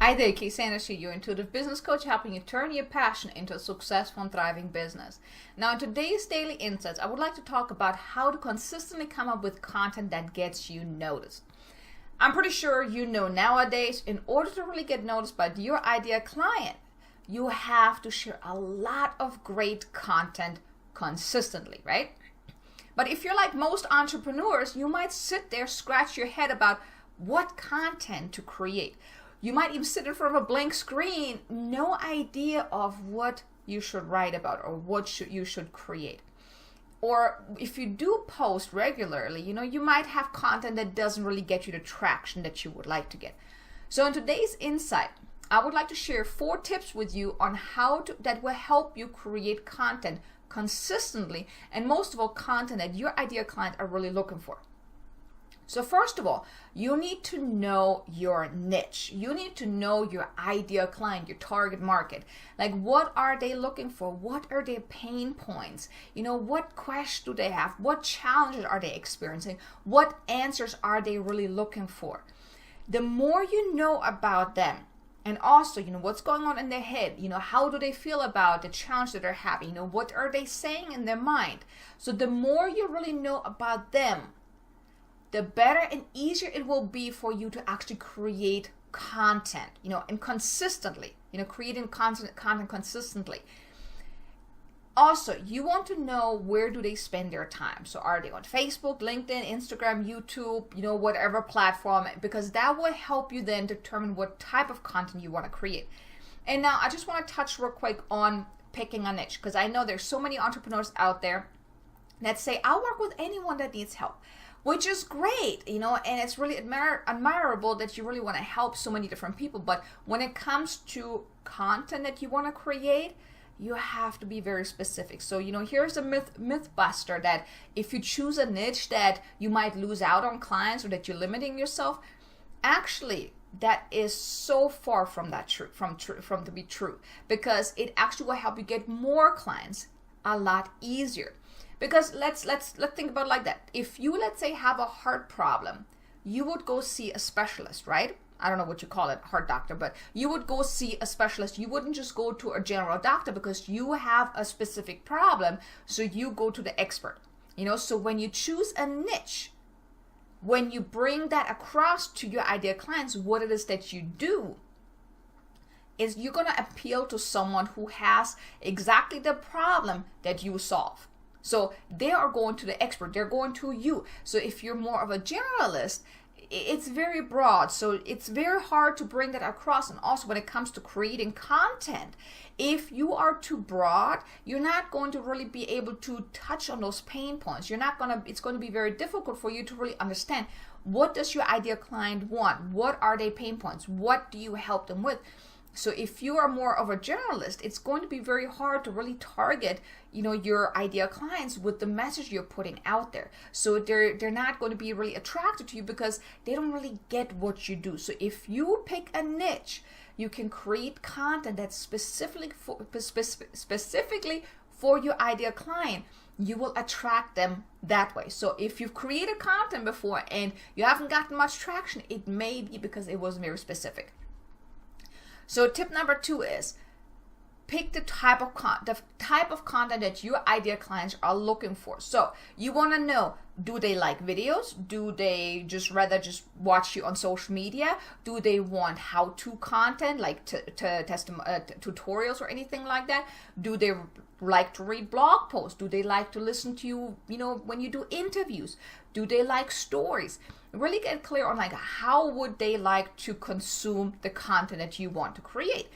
Hi there, Kay Sanders here, your intuitive business coach, helping you turn your passion into a successful and thriving business. Now, in today's Daily Insights, I would like to talk about how to consistently come up with content that gets you noticed. I'm pretty sure you know nowadays, in order to really get noticed by your ideal client, you have to share a lot of great content consistently, right? But if you're like most entrepreneurs, you might sit there, scratch your head about what content to create. You might even sit in front of a blank screen, no idea of what you should write about or what you should create. Or if you do post regularly, you might have content that doesn't really get you the traction that you would like to get. So in today's insight, I would like to share 4 tips with you on that will help you create content consistently, and most of all, content that your ideal clients are really looking for. So first of all, you need to know your niche. You need to know your ideal client, your target market. Like, what are they looking for? What are their pain points? What questions do they have? What challenges are they experiencing? What answers are they really looking for? The more you know about them, and also, what's going on in their head, how do they feel about the challenge that they're having? What are they saying in their mind? So the more you really know about them, the better and easier it will be for you to actually create content, and consistently, creating content consistently. Also, you want to know where do they spend their time. So are they on Facebook, LinkedIn, Instagram, YouTube, whatever platform, because that will help you then determine what type of content you want to create. And now I just want to touch real quick on picking a niche, because I know there's so many entrepreneurs out there that say, I'll work with anyone that needs help, which is great, and it's really admirable that you really want to help so many different people. But when it comes to content that you want to create, you have to be very specific. So, here's a myth buster that if you choose a niche that you might lose out on clients or that you're limiting yourself. Actually, that is so far from that from to be true, because it actually will help you get more clients a lot easier. Because let's think about it like that. If you, let's say, have a heart problem, you would go see a specialist, right? I don't know what you call it, heart doctor, but you would go see a specialist. You wouldn't just go to a general doctor because you have a specific problem, so you go to the expert. So when you choose a niche, when you bring that across to your ideal clients, what it is that you do is you're going to appeal to someone who has exactly the problem that you solve. So they are going to the expert, they're going to you. So if you're more of a generalist, it's very broad. So it's very hard to bring that across. And also when it comes to creating content, if you are too broad, you're not going to really be able to touch on those pain points. It's going to be very difficult for you to really understand, what does your ideal client want? What are their pain points? What do you help them with? So if you are more of a generalist, it's going to be very hard to really target, your ideal clients with the message you're putting out there. So they're not going to be really attracted to you because they don't really get what you do. So if you pick a niche, you can create content that's specifically for your ideal client. You will attract them that way. So if you've created content before and you haven't gotten much traction, it may be because it wasn't very specific. So tip number 2 is pick the type of content that your ideal clients are looking for. So you want to know, do they like videos? Do they rather watch you on social media? Do they want how-to content like tutorials or anything like that? Do they like to read blog posts? Do they like to listen to you, when you do interviews? Do they like stories? Really get clear on how would they like to consume the content that you want to create.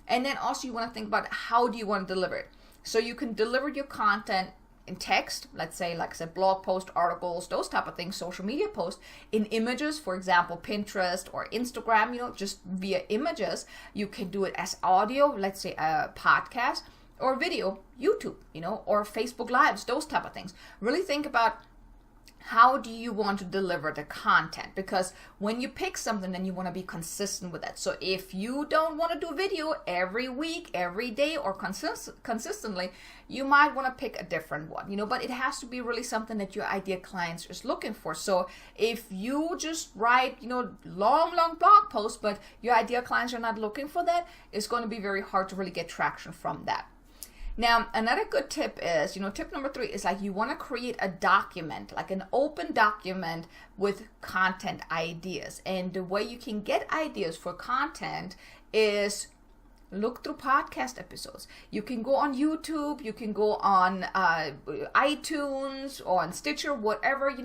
And then also you want to think about, how do you want to deliver it? So you can deliver your content in text, let's say, like I said, blog posts, articles, those type of things, social media posts, in images, for example, Pinterest or Instagram, just via images. You can do it as audio, let's say a podcast, or video, YouTube, or Facebook Lives, those type of things. Really think about how do you want to deliver the content? Because when you pick something, then you want to be consistent with that. So if you don't want to do video every week, every day, or consistently, you might want to pick a different one, but it has to be really something that your ideal clients is looking for. So if you just write, long blog posts, but your ideal clients are not looking for that, it's going to be very hard to really get traction from that. Now, another good tip is, tip number 3 is like you want to create a document, like an open document with content ideas. And the way you can get ideas for content is look through podcast episodes. You can go on YouTube, you can go on iTunes or on Stitcher, whatever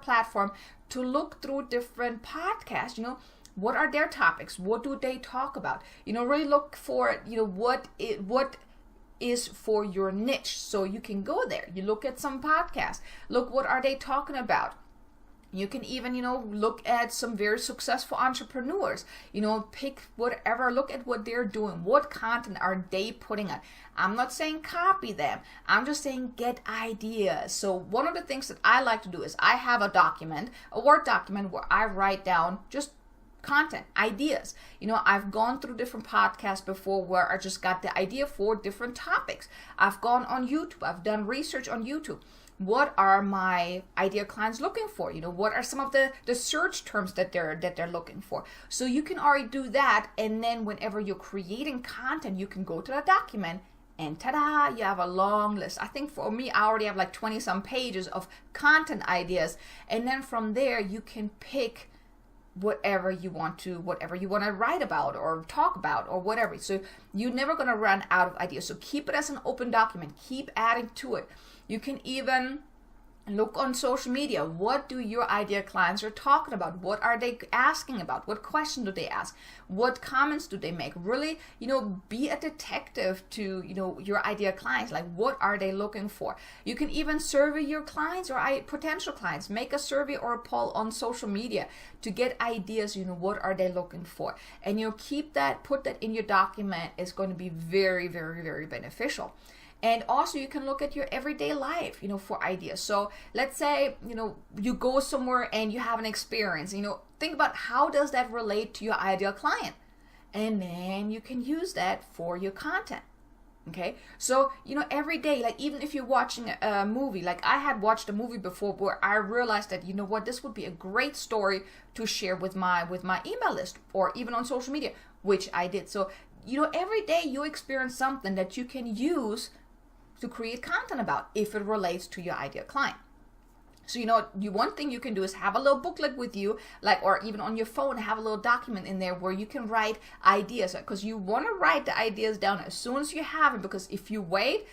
platform, to look through different podcasts. What are their topics? What do they talk about? Really look for what is for your niche. So you can go there. You look at some podcasts. Look, what are they talking about? You can even, look at some very successful entrepreneurs, pick whatever, look at what they're doing. What content are they putting out? I'm not saying copy them. I'm just saying get ideas. So one of the things that I like to do is I have a Word document where I write down just content, ideas. I've gone through different podcasts before where I just got the idea for different topics. I've gone on YouTube. I've done research on YouTube. What are my ideal clients looking for? What are some of the search terms that they're looking for? So you can already do that, and then whenever you're creating content, you can go to the document and ta-da, you have a long list. I think for me, I already have like 20 some pages of content ideas, and then from there you can pick whatever you want to write about or talk about or whatever. So you're never going to run out of ideas. So keep it as an open document. Keep adding to it. You can even look on social media. What do your ideal clients are talking about? What are they asking about? What questions do they ask? What comments do they make? Really, be a detective to, your ideal clients. Like, what are they looking for? You can even survey your clients or potential clients. Make a survey or a poll on social media to get ideas, what are they looking for? And put that in your document. Is going to be very, very, very beneficial. And also you can look at your everyday life, for ideas. So let's say, you go somewhere and you have an experience, think about how does that relate to your ideal client? And then you can use that for your content. Okay. So, every day, like even if you're watching a movie, like I had watched a movie before where I realized that, this would be a great story to share with my email list or even on social media, which I did. So, every day you experience something that you can use to create content about if it relates to your ideal client. So, one thing you can do is have a little booklet with you, or even on your phone, have a little document in there where you can write ideas, because you want to write the ideas down as soon as you have it, because if you wait,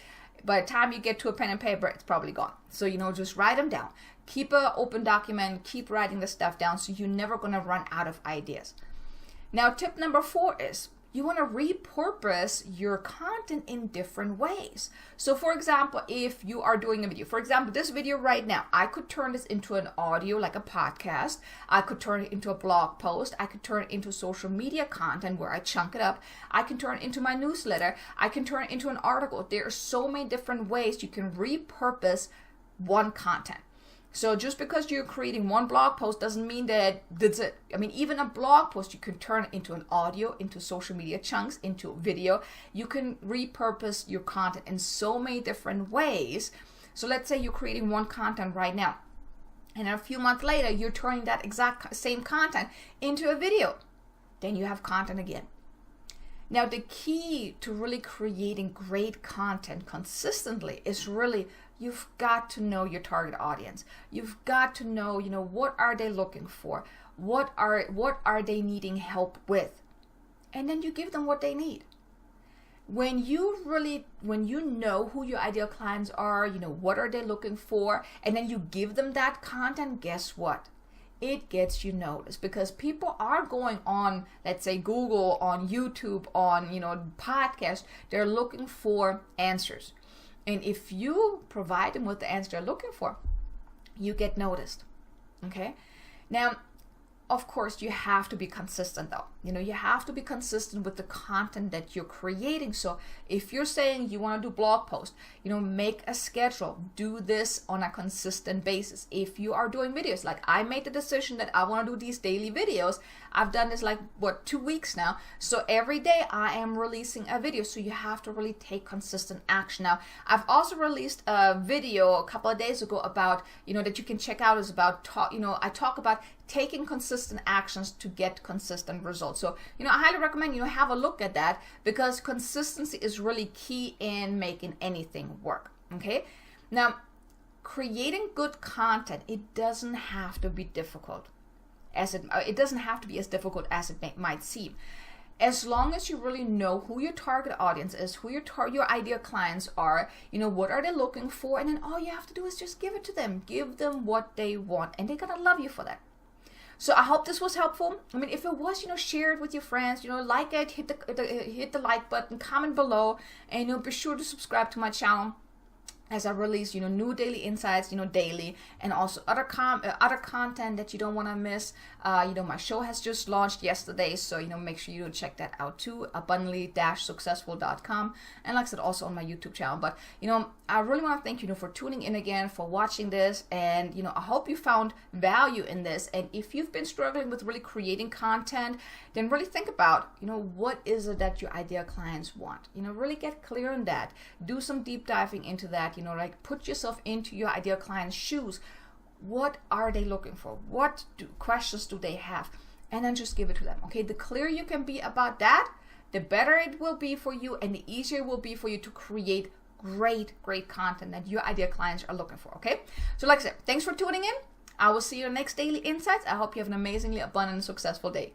by the time you get to a pen and paper, it's probably gone. So, just write them down. Keep an open document, keep writing the stuff down, so you're never going to run out of ideas. Now, tip number 4 is you want to repurpose your content in different ways. So for example, if you are doing a video, for example, this video right now, I could turn this into an audio, like a podcast. I could turn it into a blog post. I could turn it into social media content where I chunk it up. I can turn it into my newsletter. I can turn it into an article. There are so many different ways you can repurpose one content. So just because you're creating one blog post doesn't mean that that's it. I mean, even a blog post, you can turn it into an audio, into social media chunks, into video. You can repurpose your content in so many different ways. So let's say you're creating one content right now, and a few months later, you're turning that exact same content into a video. Then you have content again. Now, the key to really creating great content consistently is really you've got to know your target audience. You've got to know, what are they looking for? What are they needing help with? And then you give them what they need. When you know who your ideal clients are, what are they looking for, and then you give them that content, guess what? It gets you noticed, because people are going on, let's say Google, on YouTube, on, podcast. They're looking for answers. And if you provide them with the answer they're looking for, you get noticed. Okay? Now, of course, you have to be consistent though. You have to be consistent with the content that you're creating. So if you're saying you want to do blog posts, make a schedule, do this on a consistent basis. If you are doing videos, like I made the decision that I want to do these daily videos. I've done this 2 weeks now. So every day I am releasing a video. So you have to really take consistent action. Now, I've also released a video a couple of days ago about, that you can check out, is about, I talk about taking consistent actions to get consistent results. So, I highly recommend, have a look at that, because consistency is really key in making anything work. Okay. Now, creating good content, it doesn't have to be difficult. It doesn't have to be as difficult as it might seem. As long as you really know who your target audience is, who your ideal clients are, what are they looking for, and then all you have to do is just give it to them. Give them what they want, and they're gonna love you for that. So I hope this was helpful. I mean, if it was, share it with your friends, like it, hit the like button, comment below, and be sure to subscribe to my channel, as I release, new daily insights, daily, and also other content that you don't want to miss. My show has just launched yesterday, so make sure you check that out too. Abundantly-successful.com, and like I said, also on my YouTube channel. But I really want to thank you for tuning in again, for watching this, and I hope you found value in this. And if you've been struggling with really creating content, then really think about what is it that your ideal clients want. Really get clear on that. Do some deep diving into that. Put yourself into your ideal client's shoes. What are they looking for? What questions do they have? And then just give it to them. Okay, the clearer you can be about that, the better it will be for you, and the easier it will be for you to create great content that your ideal clients are looking for. Okay, so like I said, thanks for tuning in. I will see you in the next Daily Insights. I hope you have an amazingly abundant and successful day.